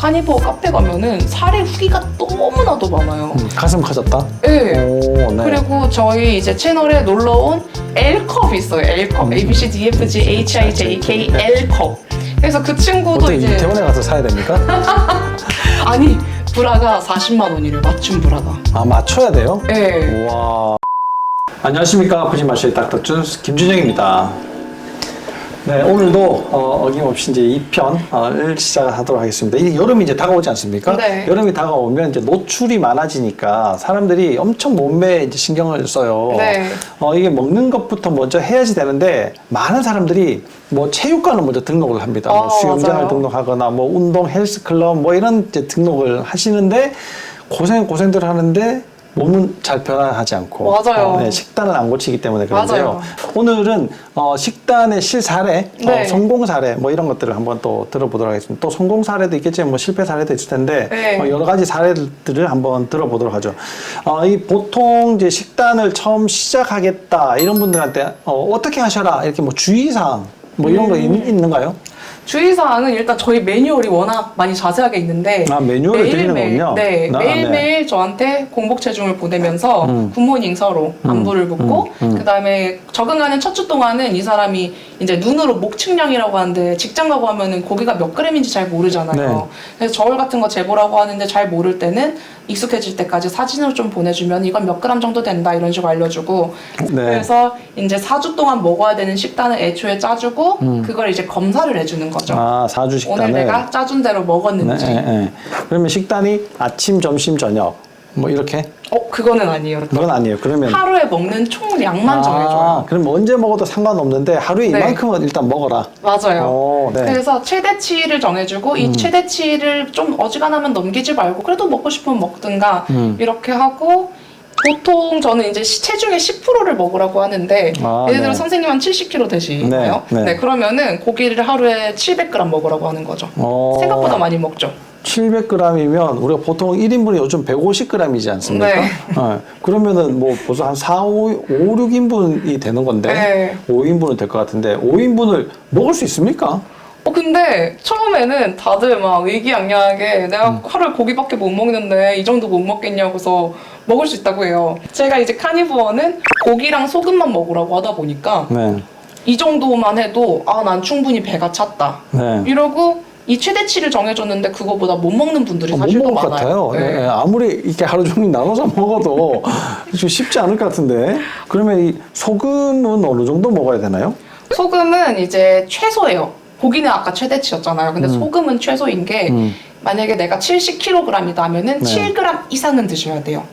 카니버 카페 가면은 살의 후기가 너무나도 많아요. 가슴 커졌다? 네. 오, 네. 그리고 저희 이제 채널에 놀러온 L컵이 있어요. L컵. A, B, C, D, F, G, H, I, J, K, L컵. 그래서 그 친구도 어떻게 이제 이태원에 가서 사야 됩니까? 아니 브라가 40만 원이래요. 맞춤 브라가. 아, 맞춰야 돼요? 네. 우와. 안녕하십니까. 아프지마시의 닥터준스 김준영입니다. 네, 오늘도 어김없이 이제 2편을 시작하도록 하겠습니다. 이 여름이 이제 다가오지 않습니까? 네. 여름이 다가오면 이제 노출이 많아지니까 사람들이 엄청 몸매에 이제 신경을 써요. 네. 이게 먹는 것부터 먼저 해야지 되는데 많은 사람들이 뭐 체육관을 먼저 등록을 합니다. 뭐 수영장을 맞아요. 등록하거나 뭐 운동 헬스클럽 뭐 이런 이제 등록을 하시는데 고생들 하는데 몸은 잘 변화하지 않고 맞아요. 네, 식단을 안 고치기 때문에 그런데요. 맞아요. 오늘은 식단의 실사례, 네. 성공 사례 뭐 이런 것들을 한번 또 들어보도록 하겠습니다. 또 성공 사례도 있겠지만 뭐 실패 사례도 있을 텐데 네. 여러 가지 사례들을 한번 들어보도록 하죠. 이 보통 이제 식단을 처음 시작하겠다 이런 분들한테 어떻게 하셔라 이렇게 뭐 주의사항 뭐 이런 거 있는가요? 주의사항은 일단 저희 매뉴얼이 워낙 많이 자세하게 있는데 매뉴얼을 드리는 거군요. 네, 아, 매일매일 저한테 공복 체중을 보내면서 굿모닝 서로 안부를 묻고 그다음에 적응하는 첫 주 동안은 이 사람이 이제 눈으로 목 측량이라고 하는데 직장 가고 하면은 고기가 몇 그램인지 잘 모르잖아요. 네. 그래서 저울 같은 거 재보라고 하는데 잘 모를 때는 익숙해질 때까지 사진을 좀 보내주면 이건 몇 그램 정도 된다 이런 식으로 알려주고 네. 그래서 이제 4주 동안 먹어야 되는 식단을 애초에 짜주고 그걸 이제 검사를 해주는 거죠. 4주 식단을. 오늘 내가 짜준 대로 먹었는지. 네. 그러면 식단이 아침, 점심, 저녁 뭐 이렇게? 그거는 아니에요. 그건 아니에요. 그러면 하루에 먹는 총량만 정해줘요. 그럼 언제 먹어도 상관없는데 하루에 네. 이만큼은 일단 먹어라. 맞아요. 네. 그래서 최대치를 정해주고 이 최대치를 좀 어지간하면 넘기지 말고 그래도 먹고 싶으면 먹든가 이렇게 하고 보통 저는 이제 체중의 10%를 먹으라고 하는데 예를 들어 네. 선생님 한 70kg 되시나요? 네. 그러면은 고기를 하루에 700g 먹으라고 하는 거죠. 생각보다 많이 먹죠. 700g이면 우리가 보통 1인분이 요즘 150g이지 않습니까? 네. 그러면은 뭐 벌써 한 5, 6인분이 되는 건데 네. 5인분은 될 것 같은데 5인분을 먹을 수 있습니까? 근데 처음에는 다들 막 의기양양하게 내가 하루에 고기밖에 못 먹는데 이 정도 못 먹겠냐고서 먹을 수 있다고 해요. 제가 이제 카니부어는 고기랑 소금만 먹으라고 하다 보니까 네. 이 정도만 해도 난 충분히 배가 찼다. 네. 이러고 이 최대치를 정해줬는데 그거보다 못 먹는 분들이 사실 못 더 먹을 것 많아요. 같아요. 예, 아무리 이렇게 하루 종일 나눠서 먹어도 좀 쉽지 않을 것 같은데. 그러면 이 소금은 어느 정도 먹어야 되나요? 소금은 이제 최소예요. 고기는 아까 최대치였잖아요. 근데 소금은 최소인 게 만약에 내가 70kg이다 하면은 7g 이상은 드셔야 돼요.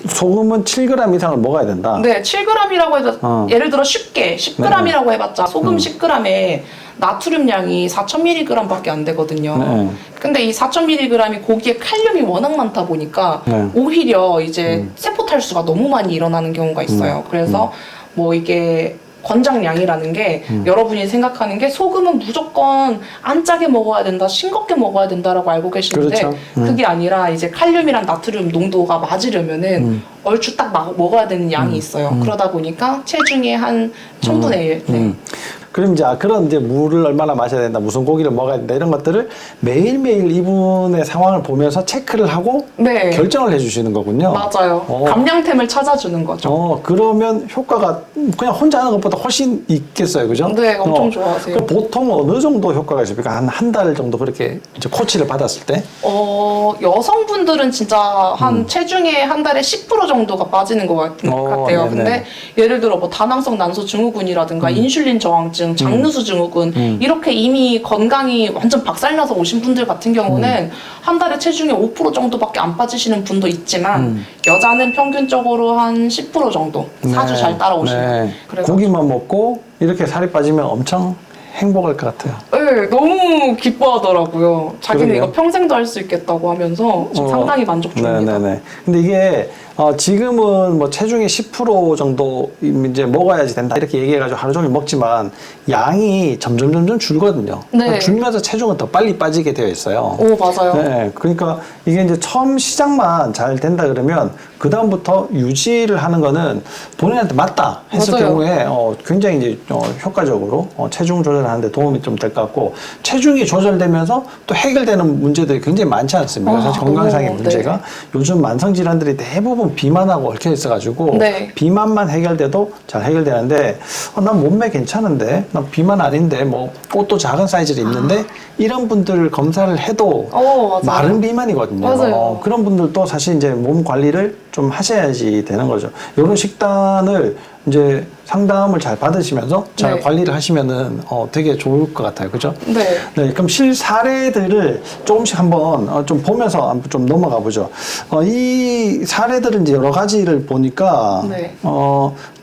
소금은 7g 이상을 먹어야 된다. 네, 7g이라고 해도 예를 들어 쉽게 10g이라고 해봤자 소금 10g에 나트륨량이 4,000mg밖에 안 되거든요. 네. 근데 이 4,000mg이 고기에 칼륨이 워낙 많다 보니까 오히려 이제 세포 탈수가 너무 많이 일어나는 경우가 있어요. 그래서 뭐 이게 권장량이라는 게 여러분이 생각하는 게 소금은 무조건 안 짜게 먹어야 된다, 싱겁게 먹어야 된다라고 알고 계시는데 그렇죠. 그게 아니라 이제 칼륨이랑 나트륨 농도가 맞으려면은 얼추 딱 먹어야 되는 양이 있어요. 그러다 보니까 체중의 한 1000분의 1. 네. 그럼 이제 그런 이제 물을 얼마나 마셔야 된다, 무슨 고기를 먹어야 된다 이런 것들을 매일매일 이분의 상황을 보면서 체크를 하고 네. 결정을 해주시는 거군요. 맞아요. 감량템을 찾아주는 거죠. 그러면 효과가 그냥 혼자 하는 것보다 훨씬 있겠어요, 그죠? 네, 엄청 좋아하세요. 그럼 보통 어느 정도 효과가 있습니까? 한 달 정도 그렇게 이제 코치를 받았을 때? 여성분들은 진짜 한 체중의 한 달에 10% 정도가 빠지는 것 같아요. 네네. 근데 예를 들어 뭐 다낭성 난소 증후군이라든가 인슐린 저항증, 장누수 증후군 이렇게 이미 건강이 완전 박살나서 오신 분들 같은 경우는 한 달에 체중의 5% 정도밖에 안 빠지시는 분도 있지만 여자는 평균적으로 한 10% 정도 4주 잘 따라오시면 그래서 고기만 먹고 이렇게 살이 빠지면 엄청 행복할 것 같아요. 네, 너무 기뻐하더라고요. 자기는 그러게요. 이거 평생도 할 수 있겠다고 하면서 지금 상당히 만족 중입니다. 네네네. 근데 이게 지금은 뭐 체중의 10% 정도 이제 먹어야지 된다 이렇게 얘기해가지고 하루 종일 먹지만 양이 점점 줄거든요. 네. 줄면서 체중은 더 빨리 빠지게 되어 있어요. 오, 맞아요. 네, 그러니까 이게 이제 처음 시작만 잘 된다 그러면 그 다음부터 유지를 하는 거는 본인한테 맞다 했을 맞아요. 경우에 굉장히 이제 효과적으로 체중 조절하는데 도움이 좀 될 것 같고 체중이 조절되면서 또 해결되는 문제들이 굉장히 많지 않습니까? 사실 건강상의 너무, 문제가 네. 요즘 만성 질환들이 대부분 비만하고 얽혀 있어가지고 네. 비만만 해결돼도 잘 해결되는데 난 몸매 괜찮은데 난 비만 아닌데 뭐 옷도 작은 사이즈를 입는데 이런 분들 검사를 해도 맞아요. 마른 비만이거든요. 맞아요. 그런 분들도 사실 이제 몸 관리를 좀 하셔야지 되는 거죠. 이런 식단을 이제 상담을 잘 받으시면서 잘 네. 관리를 하시면은 되게 좋을 것 같아요. 그죠? 네. 네, 그럼 실 사례들을 조금씩 한번 좀 보면서 한번 좀 넘어가 보죠. 이 사례들은 이제 여러 가지를 보니까 네.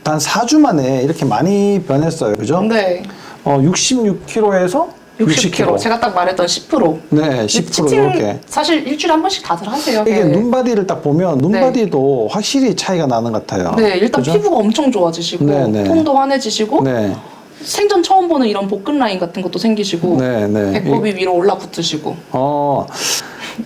단 4주 만에 이렇게 많이 변했어요. 그죠? 네. 66kg에서 60kg. 제가 딱 말했던 10%. 네, 10% 치팅 이렇게. 사실 일주일에 한 번씩 다들 하세요. 이게 네. 눈바디를 딱 보면 눈바디도 확실히 차이가 나는 것 같아요. 네, 일단 그죠? 피부가 엄청 좋아지시고 네, 네. 톤도 환해지시고 네, 생전 처음 보는 이런 복근 라인 같은 것도 생기시고 네, 네. 배꼽이 위로 올라붙으시고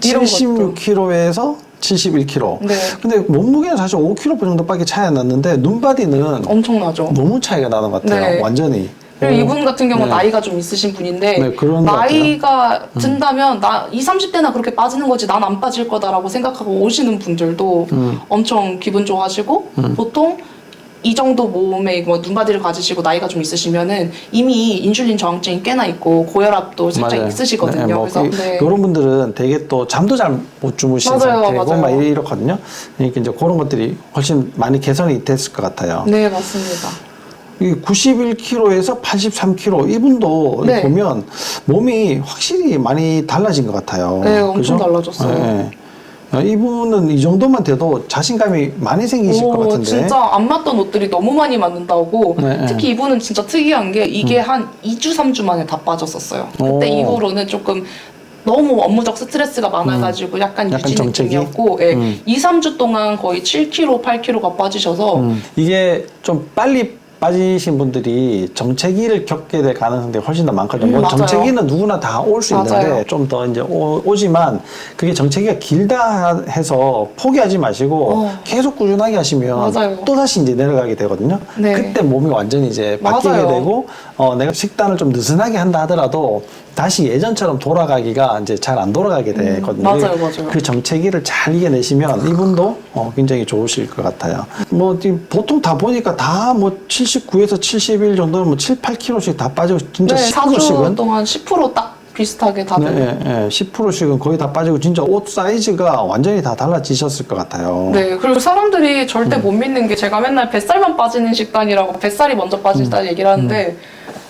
이런 76kg에서 71kg. 네. 근데 몸무게는 사실 5kg 정도밖에 차이 안 났는데 눈바디는 엄청나죠. 너무 차이가 나는 것 같아요. 네. 완전히. 그리고 이분 같은 경우는 네. 나이가 좀 있으신 분인데 네, 그런 것 나이가 든다면 나 20, 30대나 그렇게 빠지는 거지 난 안 빠질 거다라고 생각하고 오시는 분들도 엄청 기분 좋아하시고 보통 이 정도 몸에 뭐 눈바디를 가지시고 나이가 좀 있으시면은 이미 인슐린 저항증이 꽤나 있고 고혈압도 살짝 맞아요. 있으시거든요. 네, 뭐 그래서 네. 이런 분들은 되게 또 잠도 잘 못 주무시는 맞아요, 상태고 맞아요. 막 이렇거든요. 그러니까 이제 그런 것들이 훨씬 많이 개선이 됐을 것 같아요. 네, 맞습니다. 이 91kg에서 83kg 이분도 네. 보면 몸이 확실히 많이 달라진 것 같아요. 네, 엄청 그죠? 달라졌어요. 네. 이분은 이 정도만 돼도 자신감이 많이 생기실 것 같은데. 진짜 안 맞던 옷들이 너무 많이 맞는다고. 네, 특히 이분은 진짜 특이한 게 이게 한 2주, 3주 만에 다 빠졌었어요. 그때 오. 이후로는 조금 너무 업무적 스트레스가 많아가지고 약간 유지 정체기? 느낌이었고, 예, 2, 3주 동안 거의 7kg, 8kg가 빠지셔서 이게 좀 빨리 빠지신 분들이 정체기를 겪게 될 가능성이 훨씬 더 많거든요. 뭐 맞아요. 정체기는 누구나 다 올 수 맞아요. 있는데 좀 더 이제 오지만 그게 정체기가 길다 해서 포기하지 마시고 계속 꾸준하게 하시면 맞아요. 또 다시 이제 내려가게 되거든요. 네. 그때 몸이 완전히 이제 바뀌게 맞아요. 되고 내가 식단을 좀 느슨하게 한다 하더라도 다시 예전처럼 돌아가기가 이제 잘 안 돌아가게 되거든요. 맞아요, 맞아요. 그 정체기를 잘 이겨내시면 이분도 굉장히 좋으실 것 같아요. 뭐 보통 다 보니까 다 뭐 79에서 71 정도는 뭐 7, 8kg씩 다 빠지고 진짜 네, 4주 10%씩은 동안 10%딱 비슷하게 다들. 네, 10%씩은 거의 다 빠지고 진짜 옷 사이즈가 완전히 다 달라지셨을 것 같아요. 네, 그리고 사람들이 절대 못 믿는 게 제가 맨날 뱃살만 빠지는 식단이라고 뱃살이 먼저 빠진다는 얘기를 하는데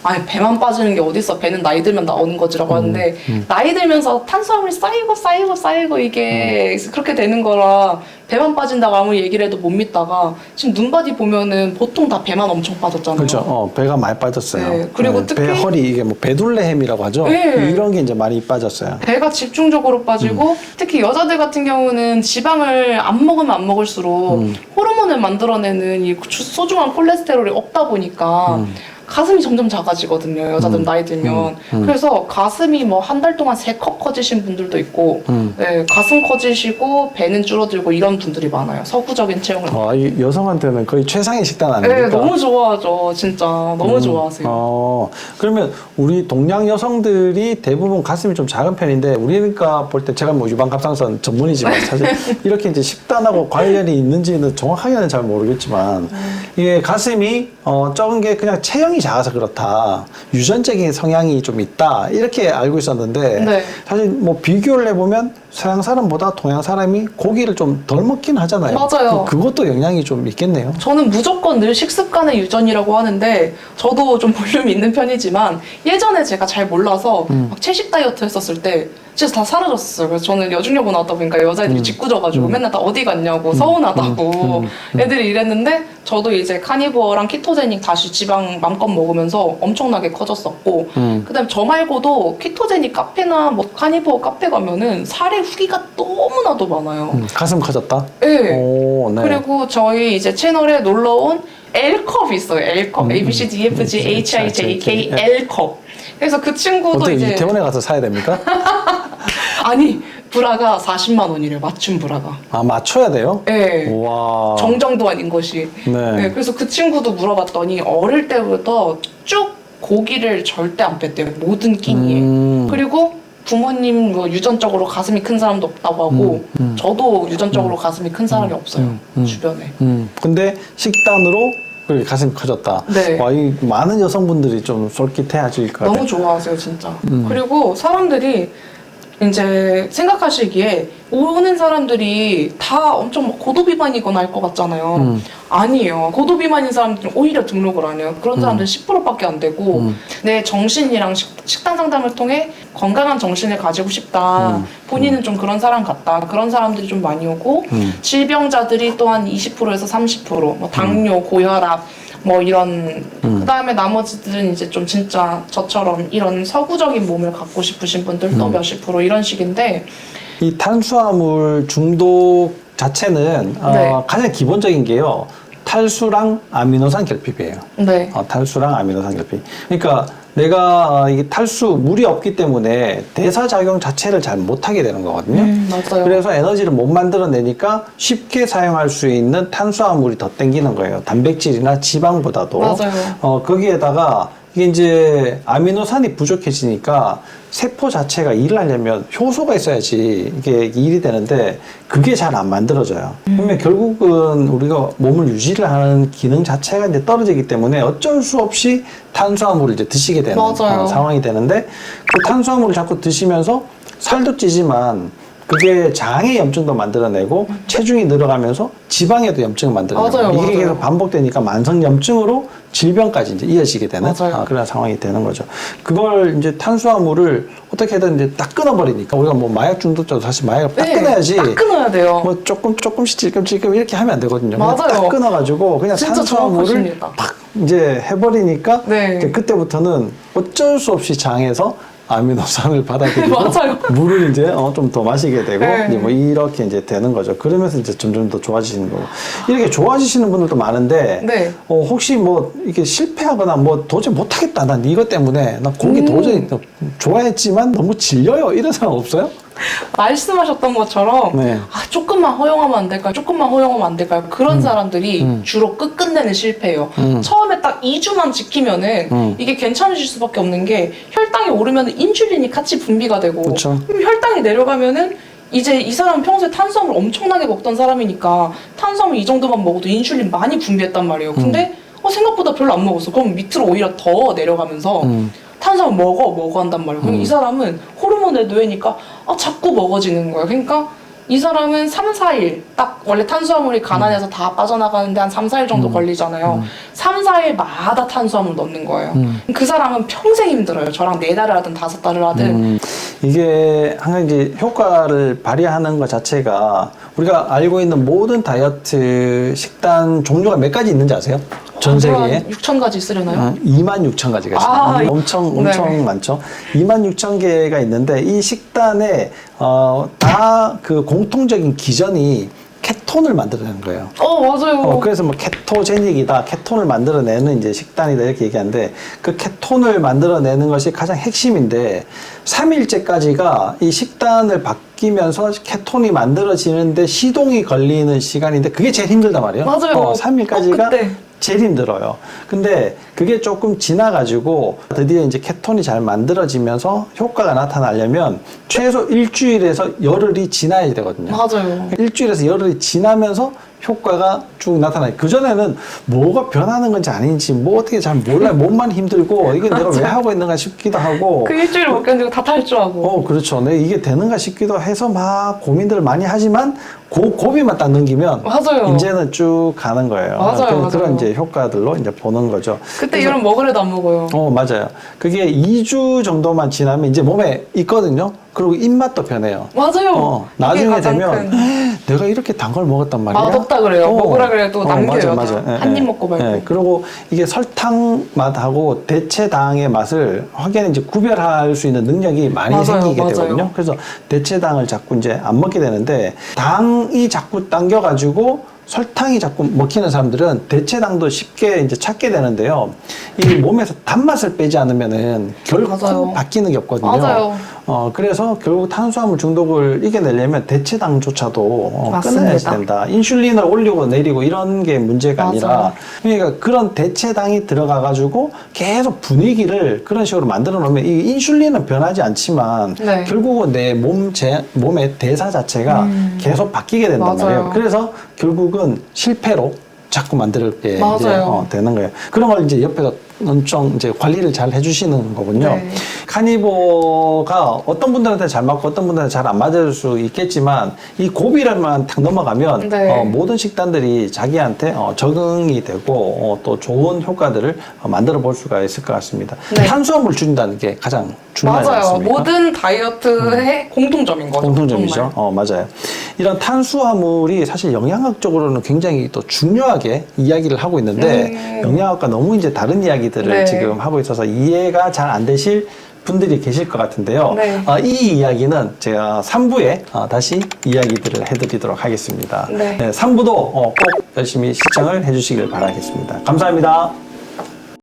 아니 배만 빠지는 게 어딨어. 배는 나이 들면 나오는 거지라고 하는데 나이 들면서 탄수화물이 쌓이고 이게 그렇게 되는 거라 배만 빠진다고 아무리 얘기를 해도 못 믿다가 지금 눈바디 보면은 보통 다 배만 엄청 빠졌잖아요. 그렇죠. 배가 많이 빠졌어요. 네, 그리고 특히- 배, 허리 이게 뭐 배둘레햄이라고 하죠. 네. 이런 게 이제 많이 빠졌어요. 배가 집중적으로 빠지고 특히 여자들 같은 경우는 지방을 안 먹으면 안 먹을수록 호르몬을 만들어내는 이 소중한 콜레스테롤이 없다 보니까 가슴이 점점 작아지거든요. 여자들 나이 들면. 그래서 가슴이 뭐 한 달 동안 3컵 커지신 분들도 있고 네, 가슴 커지시고 배는 줄어들고 이런 분들이 많아요. 서구적인 체형을. 이 여성한테는 거의 최상의 식단 아닙니까? 네, 너무 좋아하죠. 진짜 너무 좋아하세요. 그러면 우리 동양 여성들이 대부분 가슴이 좀 작은 편인데 우리가 볼 때 제가 뭐 유방갑상선 전문이지만 사실 이렇게 이제 식단하고 관련이 있는지는 정확하게는 잘 모르겠지만 이게 가슴이 적은 게 그냥 체형이 작아서 그렇다. 유전적인 성향이 좀 있다. 이렇게 알고 있었는데 네. 사실 뭐 비교를 해보면 서양 사람보다 동양 사람이 고기를 좀 덜 먹긴 하잖아요. 맞아요. 그것도 영향이 좀 있겠네요. 저는 무조건 늘 식습관의 유전이라고 하는데 저도 좀 볼륨이 있는 편이지만 예전에 제가 잘 몰라서 막 채식 다이어트 했었을 때 진짜 다 사라졌어요. 그래서 저는 여중여고 나왔다 보니까 여자애들이 짓궂어가지고 맨날 다 어디 갔냐고 서운하다고 애들이 이랬는데 저도 이제 카니버랑 키토제닉 다시 지방 맘껏 먹으면서 엄청나게 커졌었고 그다음에 저 말고도 키토제닉 카페나 뭐 카니버 카페 가면은 살의 후기가 너무나도 많아요. 가슴 커졌다? 네. 오, 네. 그리고 저희 이제 채널에 놀러온 L컵이 있어요. L컵. A, B, C, D, F, G, H, I, J, K, L컵. 그래서 그 친구도 어떻게 이제 이태원에 가서 사야 됩니까? 아니 브라가 40만 원이래요. 맞춤 브라가. 아, 맞춰야 돼요? 네. 와. 정정도 아닌 것이. 네. 네. 그래서 그 친구도 물어봤더니 어릴 때부터 쭉 고기를 절대 안 뺐대요. 모든 끼니에. 그리고 부모님 뭐 유전적으로 가슴이 큰 사람도 없다고 하고 저도 유전적으로 가슴이 큰 사람이 없어요. 주변에. 근데 식단으로 그렇게 가슴이 커졌다. 네. 와, 이 많은 여성분들이 좀 솔깃해하실 것 같아요. 너무 좋아하세요, 진짜. 그리고 사람들이 이제 생각하시기에 오는 사람들이 다 엄청 막 고도비만이거나 할 것 같잖아요. 아니에요. 고도비만인 사람들은 오히려 등록을 안 해요. 그런 사람들은 10%밖에 안 되고 내 정신이랑 식단 상담을 통해 건강한 정신을 가지고 싶다. 본인은 좀 그런 사람 같다. 그런 사람들이 좀 많이 오고 질병자들이 또한 20%에서 30%, 뭐 당뇨, 고혈압 뭐 이런 그다음에 나머지들은 이제 좀 진짜 저처럼 이런 서구적인 몸을 갖고 싶으신 분들 또 몇십 프로 이런 식인데 이 탄수화물 중독 자체는 네. 가장 기본적인 게요. 탈수랑 아미노산 결핍이에요. 네. 탈수랑 아미노산 결핍. 그러니까 내가 이게 탈수 물이 없기 때문에 대사 작용 자체를 잘 못하게 되는 거거든요. 맞아요. 그래서 에너지를 못 만들어내니까 쉽게 사용할 수 있는 탄수화물이 더 땡기는 거예요. 단백질이나 지방보다도. 맞아요. 거기에다가 이게 이제 아미노산이 부족해지니까 세포 자체가 일을 하려면 효소가 있어야지 이게 일이 되는데 그게 잘 안 만들어져요. 그러면 결국은 우리가 몸을 유지를 하는 기능 자체가 이제 떨어지기 때문에 어쩔 수 없이 탄수화물을 이제 드시게 되는 상황이 되는데 그 탄수화물을 자꾸 드시면서 살도 찌지만 그게 장의 염증도 만들어내고 체중이 늘어가면서 지방에도 염증을 만들어내고 이게 계속 반복되니까 만성 염증으로 질병까지 이제 이어지게 되는 그런 상황이 되는 거죠. 그걸 이제 탄수화물을 어떻게든 이제 딱 끊어버리니까 우리가 뭐 마약 중독자도 사실 마약을 딱 끊어야지. 딱 끊어야 돼요. 뭐 조금씩 찔끔찔끔 이렇게 하면 안 되거든요. 맞아요. 딱 끊어가지고 그냥 탄수화물을 팍 이제 해버리니까 이제 그때부터는 어쩔 수 없이 장에서 아미노산을 받아들이고 물을 이제 좀 더 마시게 되고 이제 뭐 이렇게 이제 되는 거죠. 그러면서 이제 점점 더 좋아지시는 거고 이렇게 좋아지시는 분들도 많은데 혹시 뭐 이게 실패하거나 뭐 도저히 못하겠다 난 이것 때문에 나 고기 도저히 좋아했지만 너무 질려요 이런 사람 없어요? 말씀하셨던 것처럼 조금만 허용하면 안 될까요? 조금만 허용하면 안 될까요? 그런 사람들이 주로 끝끝내는 실패예요. 처음에 딱 2주만 지키면은 이게 괜찮으실 수밖에 없는 게 혈당이 오르면 인슐린이 같이 분비가 되고 그럼 혈당이 내려가면은 이제 이 사람은 평소에 탄수화물 엄청나게 먹던 사람이니까 탄수화물 이 정도만 먹어도 인슐린 많이 분비했단 말이에요. 근데 생각보다 별로 안 먹었어. 그럼 밑으로 오히려 더 내려가면서 탄수화물 먹어 한단 말이에요. 그럼 이 사람은 호르몬의 노예니까 자꾸 먹어지는 거예요. 그러니까 이 사람은 3, 4일 딱 원래 탄수화물이 간안에서 다 빠져나가는데 한 3, 4일 정도 걸리잖아요. 3, 4일마다 탄수화물 넣는 거예요. 그 사람은 평생 힘들어요. 저랑 4달을 하든 5달을 하든. 이게 항상 이제 효과를 발휘하는 것 자체가 우리가 알고 있는 모든 다이어트 식단 종류가 몇 가지 있는지 아세요? 전 세계에? 6,000가지 있으려나요? 26,000가지가 있어요. 엄청 많죠. 26,000개가 있는데 이 식단에 다 그 공통적인 기전이 케톤을 만들어내는 거예요. 맞아요. 그래서 뭐 케토제닉이다, 케톤을 만들어내는 이제 식단이다 이렇게 얘기하는데 그 케톤을 만들어내는 것이 가장 핵심인데 3일째까지가 이 식단을 바뀌면서 케톤이 만들어지는데 시동이 걸리는 시간인데 그게 제일 힘들단 말이에요. 맞아요. 3일까지가 제일 힘들어요. 근데 그게 조금 지나가지고 드디어 이제 케톤이 잘 만들어지면서 효과가 나타나려면 최소 일주일에서 열흘이 지나야 되거든요. 맞아요. 일주일에서 열흘이 지나면서 효과가 쭉 나타나요. 그전에는 뭐가 변하는 건지 아닌지 뭐 어떻게 잘 몰라요. 몸만 힘들고 이게 내가 왜 하고 있는가 싶기도 하고 그 일주일 못 견디고 다 탈주하고 그렇죠. 네, 이게 되는가 싶기도 해서 막 고민들을 많이 하지만 고비만 딱 넘기면 이제는 쭉 가는 거예요. 맞아요. 그런 이제 효과들로 이제 보는 거죠. 그때 여름 먹으래도 안 먹어요. 맞아요. 그게 2주 정도만 지나면 이제 몸에 있거든요. 그리고 입맛도 변해요. 맞아요. 이게 나중에 가장 되면 내가 이렇게 단 걸 먹었단 말이야. 맛없다 그래요. 먹으라 그래도 남겨요. 맞아. 한 입 먹고 말고. 그리고 이게 설탕 맛하고 대체당의 맛을 확연히 이제 구별할 수 있는 능력이 많이 맞아요, 생기게 맞아요. 되거든요. 그래서 대체당을 자꾸 이제 안 먹게 되는데 당이 자꾸 당겨가지고 설탕이 자꾸 먹히는 사람들은 대체당도 쉽게 이제 찾게 되는데요. 이 몸에서 단맛을 빼지 않으면은 결코 맞아요. 바뀌는 게 없거든요. 맞아요. 그래서 결국 탄수화물 중독을 이겨내려면 대체당조차도 맞습니다. 끊어야지 된다. 인슐린을 올리고 내리고 이런 게 문제가 맞아요. 아니라 그러니까 그런 대체당이 들어가가지고 계속 분위기를 그런 식으로 만들어 놓으면 이 인슐린은 변하지 않지만 네. 결국은 내 몸의 대사 자체가 계속 바뀌게 된단 맞아요. 말이에요. 그래서 결국은 실패로 자꾸 만들게 이제, 맞아요. 되는 거예요. 그런 걸 이제 옆에서 엄청 이제 관리를 잘 해주시는 거군요. 네. 카니보가 어떤 분들한테 잘 맞고 어떤 분들한테 잘 안 맞을 수 있겠지만 이 고비를만 딱 넘어가면 네. 모든 식단들이 자기한테 적응이 되고 또 좋은 효과들을 만들어 볼 수가 있을 것 같습니다. 네. 탄수화물 줄인다는 게 가장 중요하지 맞아요. 않습니까? 모든 다이어트의 공통점인 거죠. 공통점이죠. 정말. 맞아요. 이런 탄수화물이 사실 영양학적으로는 굉장히 또 중요하게 이야기를 하고 있는데 영양학과 너무 이제 다른 이야기들을 네. 지금 하고 있어서 이해가 잘 안 되실 분들이 계실 것 같은데요. 네. 이 이야기는 제가 3부에 다시 이야기들을 해드리도록 하겠습니다. 네. 3부도 꼭 열심히 시청을 해주시길 바라겠습니다. 감사합니다.